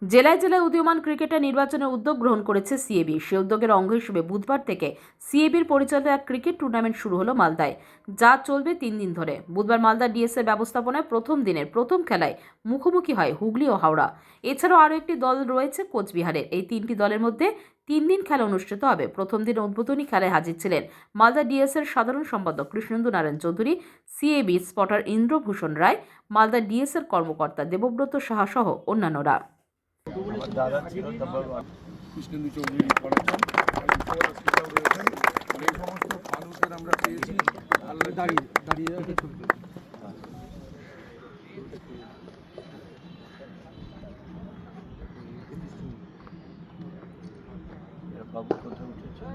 জেলায় জেলায় উদীয়মান ক্রিকেটার নির্বাচনের উদ্যোগ গ্রহণ করেছে সিএবি। সে উদ্যোগের অঙ্গ হিসেবে বুধবার থেকে সিএবির পরিচালিত এক ক্রিকেট টুর্নামেন্ট শুরু হলো মালদায়, যা চলবে 3 দিন ধরে। বুধবার মালদা ডিএসএর ব্যবস্থাপনায় প্রথম দিনের প্রথম খেলায় মুখোমুখি হয় হুগলি ও হাওড়া। এছাড়াও আরও একটি দল রয়েছে কোচবিহারের। এই 3টি দলের মধ্যে 3 দিন খেলা অনুষ্ঠিত হবে। প্রথম দিন উদ্বোধনী খেলায় হাজির ছিলেন মালদা ডিএসএর সাধারণ সম্পাদক কৃষ্ণেন্দু নারায়ণ চৌধুরী, সিএবি স্পটার ইন্দ্রভূষণ রায়, মালদা ডিএসএর কর্মকর্তা দেবব্রত সাহা সহ অন্যান্যরা। আমার দাদা ছিল, তারপর কৃষ্ণেন্দু চৌধুরী করেছেন, রয়েছেন। এই সমস্ত মানুষদের আমরা পেয়েছি। দাঁড়িয়ে দাঁড়িয়ে বাবু কোথায় উঠেছে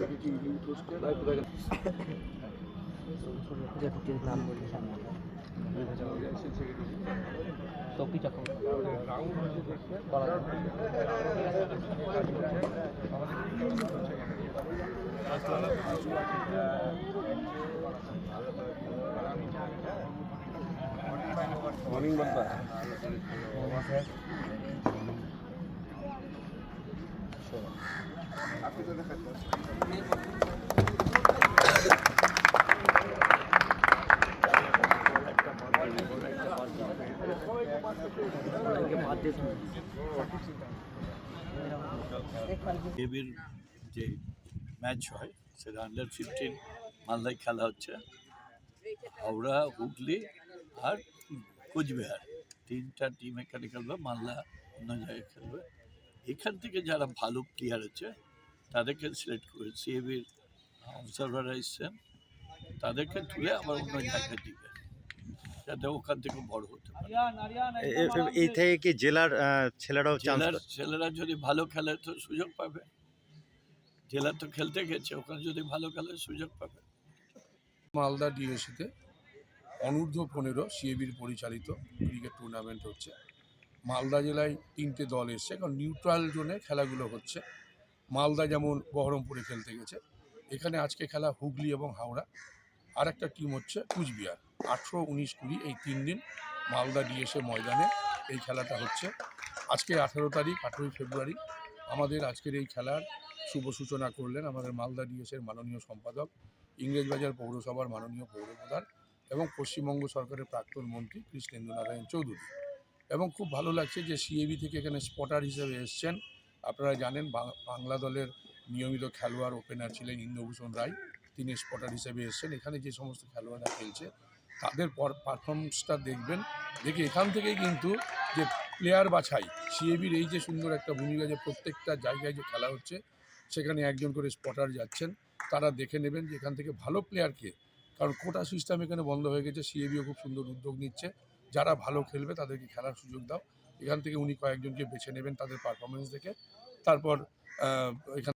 দেখেছি ইউথ হোস্টেল নাম বলছে সামনে চৌকি চক্র মর্নিং বাবা আপনি তো দেখাচ্ছেন এবির যে ম্যাচ হয় সেটা আন্ডার-15 মালদায় খেলা হচ্ছে। হাওড়া, হুগলি আর কোচবিহার 3টা টিম এখানে খেলবে, মালদা অন্য জায়গায় খেলবে। এখান থেকে যারা ভালো প্লেয়ার আছে তাদেরকে সিলেক্ট করে সিএবির অবজারভাররা এসছেন, তাদেরকে তুলে আবার অন্য জায়গায় দিবে যাতে ওখান থেকে বড় হতে পারে। এই থেকে কি জেলার ছেলেরাও ছেলেরা যদি ভালো খেলে তো সুযোগ পাবে। জেলা তো খেলতে গেছে, ওখানে যদি ভালো খেলে সুযোগ পাবে। মালদা ডিএসিতে অনূর্ধ্ব-15 সিএবির পরিচালিত ক্রিকেট টুর্নামেন্ট হচ্ছে। মালদা জেলায় 3টে দল এসছে, কারণ নিউট্রাল জোনে খেলাগুলো হচ্ছে। মালদা যেমন বহরমপুরে খেলতে গেছে, এখানে আজকে খেলা হুগলি এবং হাওড়া। আর একটা টিম হচ্ছে কুচবিহার। 18, 19, 20 এই 3 দিন মালদা ডিএসএ ময়দানে এই খেলাটা হচ্ছে। আজকে 18 তারিখ, 18ই ফেব্রুয়ারি আমাদের আজকের এই খেলার শুভ সূচনা করলেন আমাদের মালদা ডিএসএর মাননীয় সম্পাদক, ইংরেজবাজার পৌরসভার মাননীয় পৌরপ্রধান এবং পশ্চিমবঙ্গ সরকারের প্রাক্তন মন্ত্রী কৃষ্ণেন্দু নারায়ণ চৌধুরী। এবং খুব ভালো লাগছে যে সিএবি থেকে এখানে স্পটার হিসেবে এসছেন। আপনারা জানেন বাংলা দলের নিয়মিত খেলোয়াড় ওপেনার ছিলেন ইন্দ্রভূষণ রায়, তিনি স্পটার হিসেবে এসছেন। এখানে যে সমস্ত খেলোয়াড়রা খেলছে তাদের পারফরমেন্সটা দেখবেন, দেখে এখান থেকেই কিন্তু যে প্লেয়ার বাছাই, সিএবির এই যে সুন্দর একটা ভূমিকা যে প্রত্যেকটা জায়গায় যে খেলা হচ্ছে সেখানে একজন করে স্পটার যাচ্ছেন, তারা দেখে নেবেন যে এখান থেকে ভালো প্লেয়ারকে, কারণ কোটা সিস্টেম এখানে বন্ধ হয়ে গেছে, সিএবিও খুব সুন্দর উদ্যোগ নিচ্ছে, যারা ভালো খেলবে তাদেরকে খেলার সুযোগ দাও। এখান থেকে উনি কয়েকজনকে বেছে নেবেন তাদের পারফরমেন্স দেখে, তারপর এখান